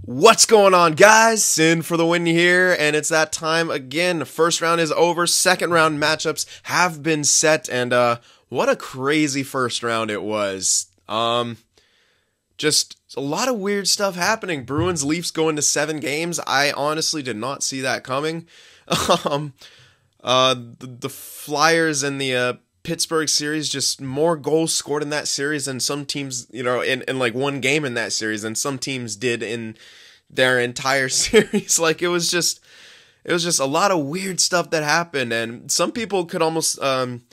What's going on, guys? Cyn for the win here, and it's that time again. The first round is over. Second round matchups have been set, and what a crazy first round it was. Just a lot of weird stuff happening. Bruins Leafs going to 7 games. I honestly did not see that coming. The Flyers and the Pittsburgh series, just more goals scored in that series than some teams, in like one game in that series than some teams did in their entire series. Like it was just a lot of weird stuff that happened, and some people could almost think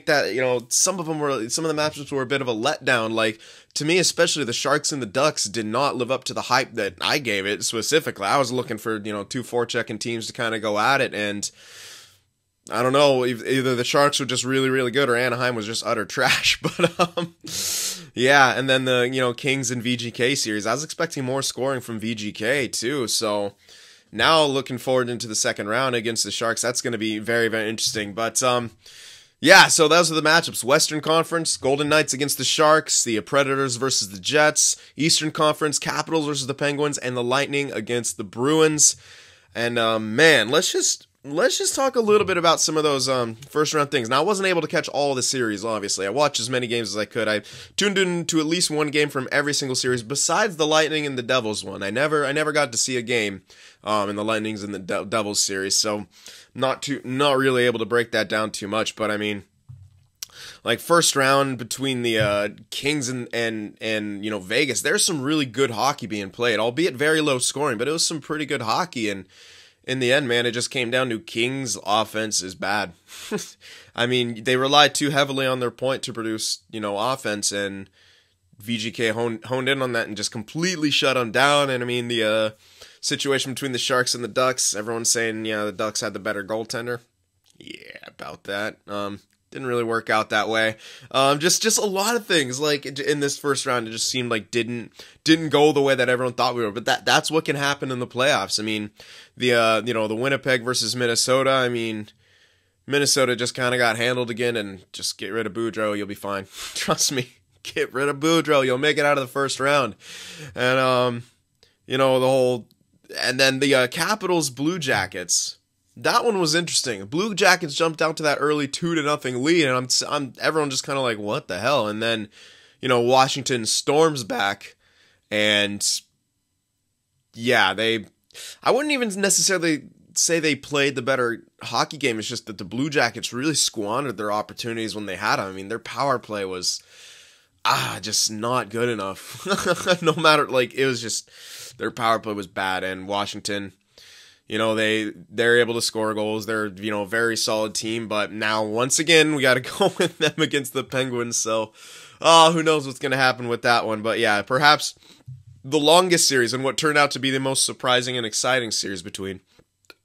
that some of the matchups were a bit of a letdown. Like, to me especially, the Sharks and the Ducks did not live up to the hype that I gave it. Specifically, I was looking for two forechecking teams to kind of go at it, and I don't know, either the Sharks were just really, really good or Anaheim was just utter trash. But, yeah, and then the, Kings and VGK series, I was expecting more scoring from VGK, too. So, now looking forward into the second round against the Sharks, that's going to be very, very interesting. But, yeah, so those are the matchups. Western Conference, Golden Knights against the Sharks, the Predators versus the Jets. Eastern Conference, Capitals versus the Penguins, and the Lightning against the Bruins. And, man, let's just talk a little bit about some of those first round things. Now, I wasn't able to catch all the series, obviously. I watched as many games as I could. I tuned into at least one game from every single series besides the Lightning and the Devils one. I never got to see a game in the Lightnings and the Devils series, so not really able to break that down too much. But I mean, like, first round between the Kings and Vegas, there's some really good hockey being played, albeit very low scoring, but it was some pretty good hockey. And in the end, man, it just came down to Kings' offense is bad. I mean, they relied too heavily on their point to produce, offense, and VGK honed in on that and just completely shut them down. And I mean, the situation between the Sharks and the Ducks, everyone's saying, the Ducks had the better goaltender. Yeah, about that. Didn't really work out that way. Just a lot of things, like, in this first round, it just seemed like didn't go the way that everyone thought we were. But that's what can happen in the playoffs. I mean, the Winnipeg versus Minnesota. I mean, Minnesota just kind of got handled again, and just get rid of Boudreau, you'll be fine. Trust me, get rid of Boudreau, you'll make it out of the first round. And and then the Capitals Blue Jackets. That one was interesting. Blue Jackets jumped out to that early 2-0 lead, and everyone just kind of like, what the hell? And then, Washington storms back, and yeah, I wouldn't even necessarily say they played the better hockey game. It's just that the Blue Jackets really squandered their opportunities when they had them. I mean, their power play was just not good enough. No matter, it was just, their power play was bad, and Washington, they're able to score goals. They're, a very solid team. But now, once again, we got to go with them against the Penguins. So, who knows what's going to happen with that one. But yeah, perhaps the longest series and what turned out to be the most surprising and exciting series between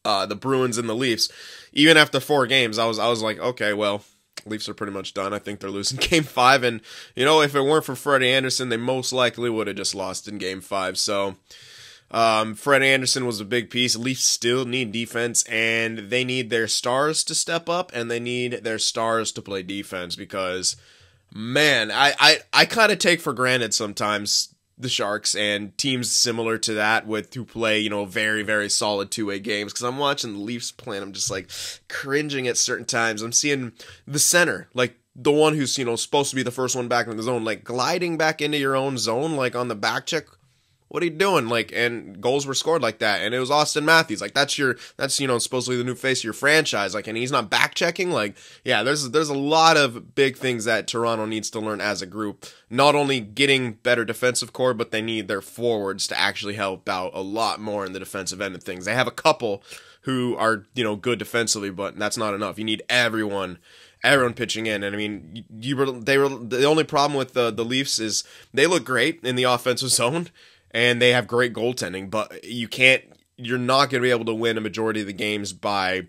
the Bruins and the Leafs. Even after 4 games, I was like, okay, well, Leafs are pretty much done. I think they're losing Game 5. And, if it weren't for Freddie Anderson, they most likely would have just lost in Game 5. So, Freddie Anderson was a big piece. Leafs still need defense, and they need their stars to step up, and they need their stars to play defense, because, man, I kind of take for granted sometimes the Sharks and teams similar to that who play, very, very solid two-way games, because I'm watching the Leafs play, and I'm just, cringing at certain times. I'm seeing the center, the one who's, supposed to be the first one back in the zone, gliding back into your own zone, on the back check. What are you doing? And goals were scored like that, and it was Austin Matthews. That's supposedly the new face of your franchise. And he's not back checking. Yeah, there's a lot of big things that Toronto needs to learn as a group. Not only getting better defensive core, but they need their forwards to actually help out a lot more in the defensive end of things. They have a couple who are good defensively, but that's not enough. You need everyone pitching in. And I mean, the only problem with the Leafs is they look great in the offensive zone, and they have great goaltending, but you're not going to be able to win a majority of the games by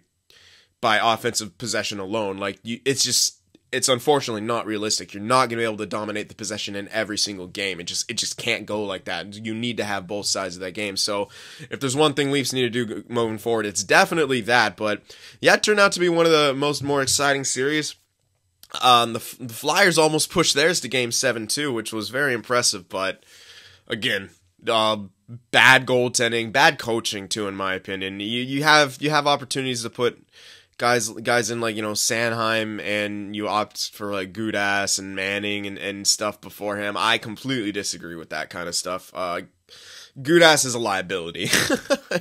offensive possession alone. It's unfortunately not realistic. You're not going to be able to dominate the possession in every single game. It just can't go like that. You need to have both sides of that game. So if there's one thing Leafs need to do moving forward, it's definitely that. But yeah, it turned out to be one of the more exciting series. The Flyers almost pushed theirs to Game 7 too, which was very impressive, but again, bad goaltending, bad coaching too, in my opinion. You have opportunities to put guys in like, Sanheim, and you opt for like Gudas and Manning and stuff before him. I completely disagree with that kind of stuff. Gudas is a liability.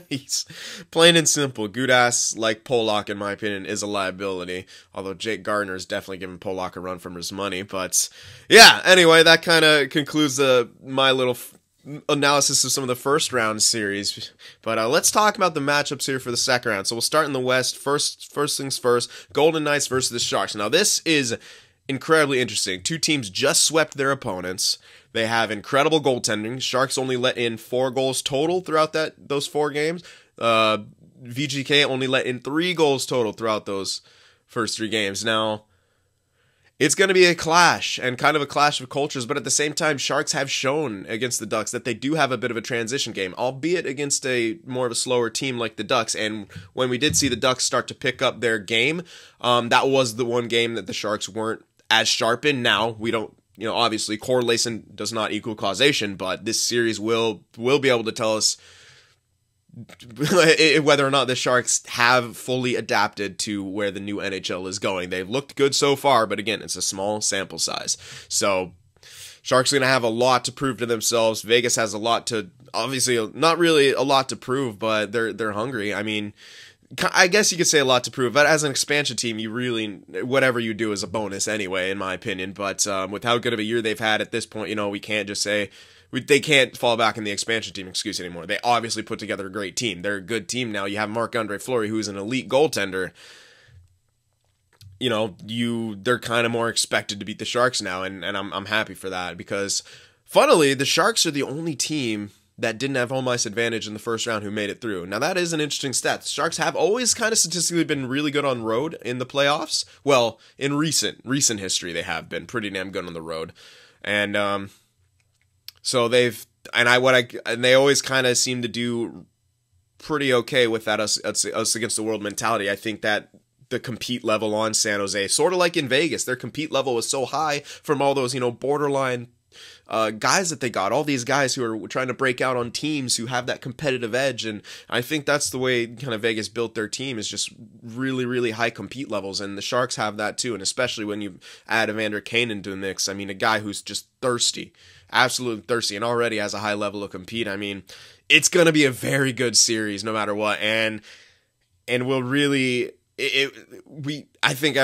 He's plain and simple. Gudas, like Polak, in my opinion, is a liability. Although Jake Gardner is definitely giving Polak a run from his money. But yeah, anyway, that kind of concludes my little analysis of some of the first round series. But let's talk about the matchups here for the second round. So we'll start in the West. First things first, Golden Knights versus the Sharks. Now this is incredibly interesting. Two teams just swept their opponents. They have incredible goaltending. Sharks only let in 4 goals total throughout those 4 games. VGK only let in 3 goals total throughout those first 3 games. Now, it's going to be a clash, and kind of a clash of cultures, but at the same time, Sharks have shown against the Ducks that they do have a bit of a transition game, albeit against a more of a slower team like the Ducks. And when we did see the Ducks start to pick up their game, that was the one game that the Sharks weren't as sharp in. Now, we don't, obviously correlation does not equal causation, but this series will be able to tell us whether or not the Sharks have fully adapted to where the new NHL is going. They've looked good so far, but again, it's a small sample size. So Sharks are going to have a lot to prove to themselves. Vegas has a lot to, obviously not really a lot to prove, but they're hungry. I mean, I guess you could say a lot to prove, but as an expansion team, you really, whatever you do is a bonus anyway, in my opinion. But with how good of a year they've had at this point, we can't just say, they can't fall back in the expansion team excuse anymore. They obviously put together a great team. They're a good team now. You have Marc-Andre Fleury, who's an elite goaltender. They're kind of more expected to beat the Sharks now, and I'm happy for that, because funnily, the Sharks are the only team that didn't have home ice advantage in the first round who made it through. Now, that is an interesting stat. The Sharks have always kind of statistically been really good on road in the playoffs. Well, in recent history, they have been pretty damn good on the road. And so they always kind of seem to do pretty okay with that us against the world mentality. I think that the compete level on San Jose, sort of like in Vegas, their compete level was so high from all those, borderline guys that they got, all these guys who are trying to break out on teams who have that competitive edge. And I think that's the way kind of Vegas built their team, is just really, really high compete levels. And the Sharks have that too. And especially when you add Evander Kane into the mix, I mean, a guy who's just thirsty, absolutely thirsty, and already has a high level of compete. I mean, it's going to be a very good series no matter what. And we'll really, I think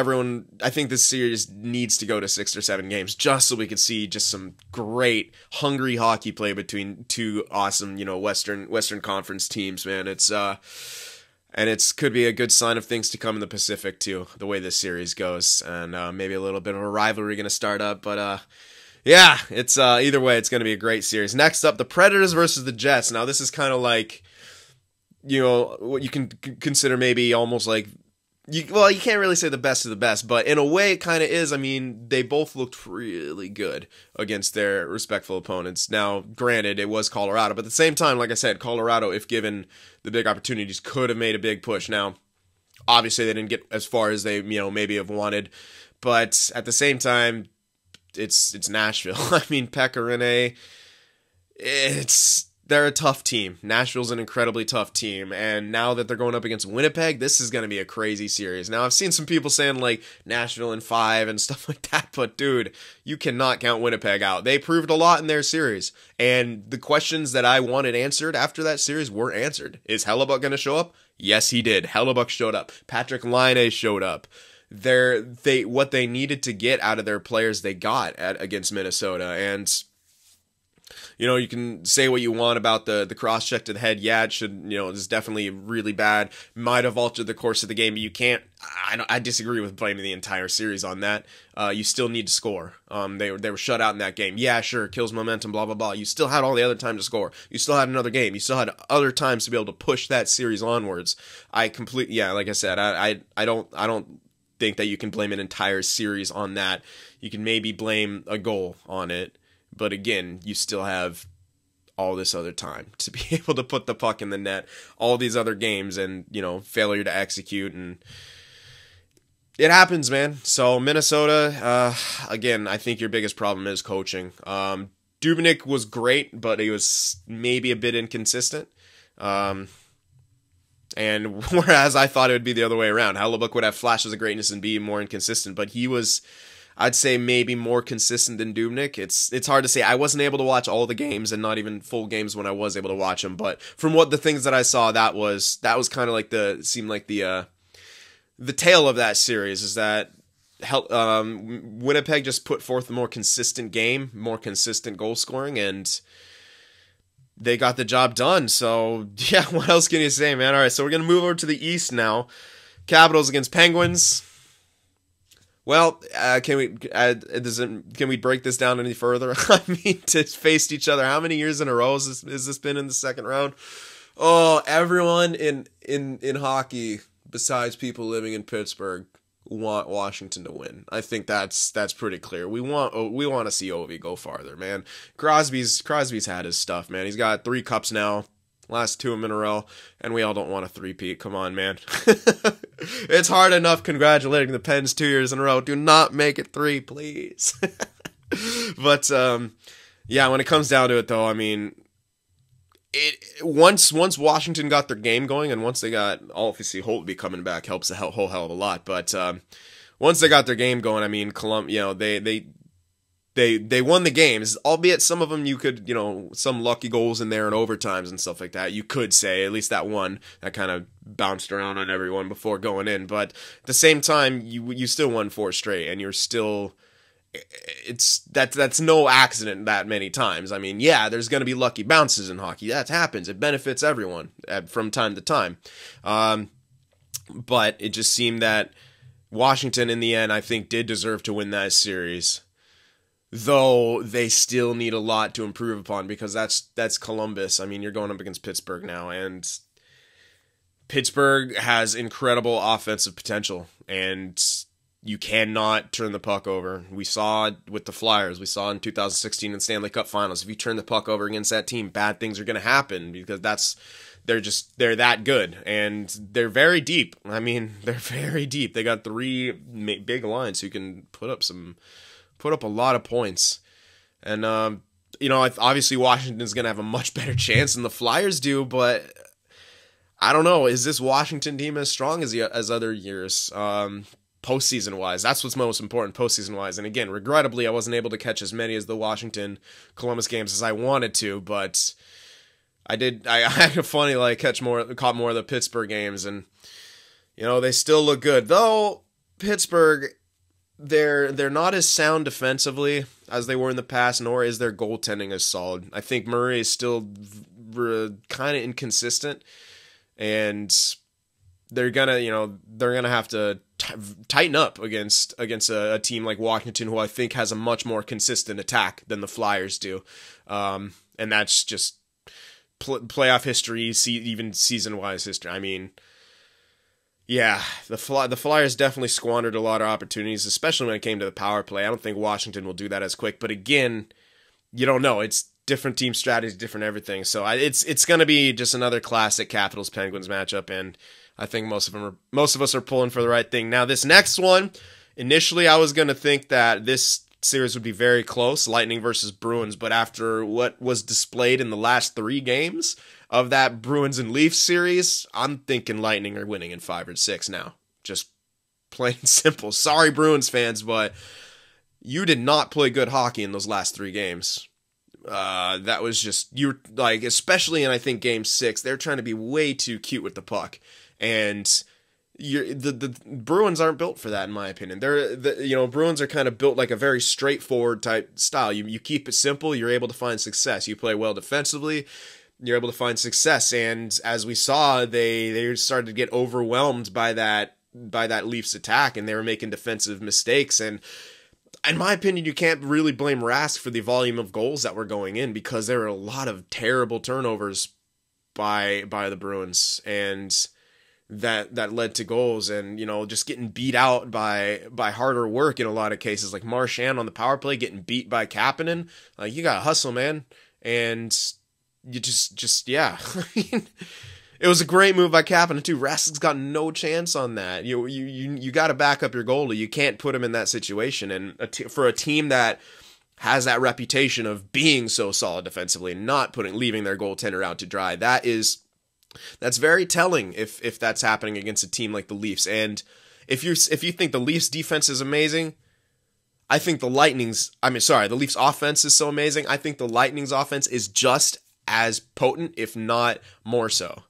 this series needs to go to 6 or 7 games just so we could see just some great, hungry hockey play between two awesome, Western Conference teams, man. And it's could be a good sign of things to come in the Pacific too, the way this series goes, and maybe a little bit of a rivalry going to start up, but yeah, it's either way, it's going to be a great series. Next up, the Predators versus the Jets. Now, this is kind of like, what you can consider maybe almost like, you can't really say the best of the best, but in a way it kind of is. I mean, they both looked really good against their respectful opponents. Now, granted, it was Colorado, but at the same time, like I said, Colorado, if given the big opportunities, could have made a big push. Now, obviously, they didn't get as far as they, maybe have wanted, but at the same time, it's Nashville. I mean, Pekka Rinne, they're a tough team. Nashville's an incredibly tough team, and now that they're going up against Winnipeg, this is going to be a crazy series. Now, I've seen some people saying, like, Nashville in 5 and stuff like that, but dude, you cannot count Winnipeg out. They proved a lot in their series, and the questions that I wanted answered after that series were answered. Is Hellebuck going to show up? Yes, he did. Hellebuck showed up. Patrick Laine showed up. What they needed to get out of their players, they got against Minnesota. And you can say what you want about the cross check to the head. Yeah, it should, it's definitely really bad. Might have altered the course of the game, but you can't. I disagree with blaming the entire series on that. You still need to score. They were shut out in that game. Yeah, sure, kills momentum, blah blah blah. You still had all the other time to score. You still had another game. You still had other times to be able to push that series onwards. Like I said, I don't think that you can blame an entire series on that. You can maybe blame a goal on it, but again, you still have all this other time to be able to put the puck in the net, all these other games, and failure to execute, and it happens, man. So Minnesota, again, I think your biggest problem is coaching. Dubnyk was great, but he was maybe a bit inconsistent. And whereas I thought it would be the other way around, Hellebuyck would have flashes of greatness and be more inconsistent, but he was, I'd say, maybe more consistent than Dubnyk. It's hard to say. I wasn't able to watch all the games, and not even full games when I was able to watch them. But from what the things that I saw, that was kind of like the tale of that series is that Winnipeg just put forth a more consistent game, more consistent goal scoring, and they got the job done. So, yeah, what else can you say, man? All right, so we're going to move over to the East now. Capitals against Penguins. Well, can we break this down any further? I mean, to faced each other. How many years in a row has this been in the second round? Oh, everyone in hockey, besides people living in Pittsburgh, want Washington to win. I think that's pretty clear. We want to see Ovi go farther, man. Crosby's had his stuff, man. He's got 3 cups now, last 2 in a row, and we all don't want a three-peat. Come on, man. It's hard enough congratulating the Pens 2 years in a row. Do not make it 3, please. But yeah, when it comes down to it, though, I mean, once Washington got their game going, and once they got, obviously Holtby coming back helps a whole hell of a lot, but once they got their game going, I mean, they won the games, albeit some of them you could, some lucky goals in there and overtimes and stuff like that, you could say, at least that one, that kind of bounced around on everyone before going in, but at the same time, you still won 4 straight, and you're still... that's no accident that many times. I mean, yeah, there's going to be lucky bounces in hockey. That happens. It benefits everyone from time to time. But it just seemed that Washington, in the end, I think, did deserve to win that series. Though they still need a lot to improve upon, because that's Columbus. I mean, you're going up against Pittsburgh now, and Pittsburgh has incredible offensive potential, and you cannot turn the puck over. We saw it with the Flyers. We saw it in 2016 in Stanley Cup Finals. If you turn the puck over against that team, bad things are going to happen, because they're that good, and they're very deep. I mean, they're very deep. They got 3 big lines who can put up a lot of points. And obviously Washington's going to have a much better chance than the Flyers do, but I don't know. Is this Washington team as strong as other years? Postseason wise, that's what's most important, postseason wise. And again, regrettably, I wasn't able to catch as many as the Washington Columbus games as I wanted to, but I had a funny caught more of the Pittsburgh games, and they still look good. Though Pittsburgh, they're not as sound defensively as they were in the past, nor is their goaltending as solid. I think Murray is still kind of inconsistent, and they're gonna have to tighten up against a team like Washington, who I think has a much more consistent attack than the Flyers do, and that's just playoff history, even season-wise history. I mean, yeah, the Flyers definitely squandered a lot of opportunities, especially when it came to the power play. I don't think Washington will do that as quick, but again, you don't know. It's different team strategies, different everything. So it's going to be just another classic Capitals Penguins matchup, and I think most of us are pulling for the right thing. Now, this next one, initially I was going to think that this series would be very close, Lightning versus Bruins, but after what was displayed in the last 3 games of that Bruins and Leafs series, I'm thinking Lightning are winning in 5 or 6 now. Just plain and simple. Sorry, Bruins fans, but you did not play good hockey in those last 3 games. That was just, especially in, I think, Game 6, they're trying to be way too cute with the puck. And the Bruins aren't built for that, in my opinion. Bruins are kind of built like a very straightforward type style. You keep it simple, you're able to find success. You play well defensively, you're able to find success. And as we saw, they started to get overwhelmed by that Leafs attack, and they were making defensive mistakes. And in my opinion, you can't really blame Rask for the volume of goals that were going in, because there were a lot of terrible turnovers by the Bruins, and that led to goals, and just getting beat out by harder work in a lot of cases, like Marchand on the power play getting beat by Kapanen. You gotta hustle, man, and you just yeah. It was a great move by Kapanen too. Rask's got no chance on that. You got to back up your goalie. You can't put him in that situation. And for a team that has that reputation of being so solid defensively and not leaving their goaltender out to dry. That's very telling if that's happening against a team like the Leafs. And if you think the Leafs defense is amazing, I think the Leafs offense is so amazing. I think the Lightning's offense is just as potent, if not more so.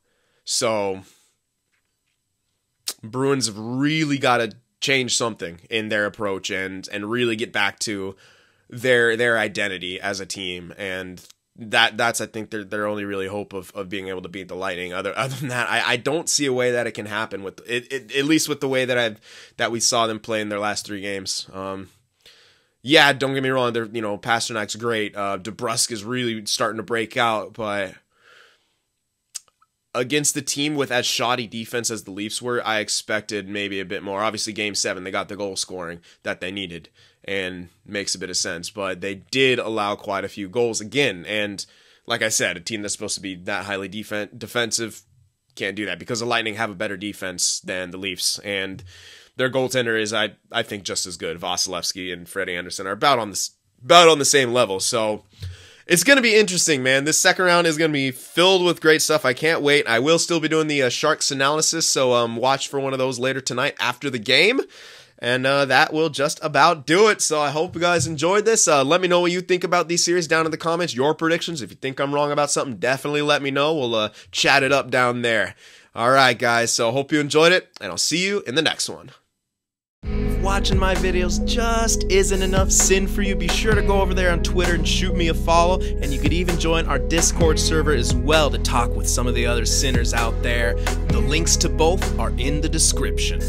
So Bruins have really got to change something in their approach and really get back to their identity as a team, and that's I think their only really hope of being able to beat the Lightning. Other than that, I don't see a way that it can happen with it, at least with the way that we saw them play in their last 3 games. Yeah, don't get me wrong, Pasternak's great. DeBrusk is really starting to break out, but against the team with as shoddy defense as the Leafs were, I expected maybe a bit more. Obviously, Game 7, they got the goal scoring that they needed, and makes a bit of sense. But they did allow quite a few goals again. And like I said, a team that's supposed to be that highly defensive can't do that, because the Lightning have a better defense than the Leafs. And their goaltender is, I think, just as good. Vasilevsky and Freddie Anderson are about on the same level. So it's going to be interesting, man. This second round is going to be filled with great stuff. I can't wait. I will still be doing the Sharks Cynalysis, so watch for one of those later tonight after the game. And that will just about do it. So I hope you guys enjoyed this. Let me know what you think about these series down in the comments. Your predictions. If you think I'm wrong about something, definitely let me know. We'll chat it up down there. All right, guys. So I hope you enjoyed it, and I'll see you in the next one. If watching my videos just isn't enough sin for you, be sure to go over there on Twitter and shoot me a follow, and you could even join our Discord server as well to talk with some of the other sinners out there. The links to both are in the description.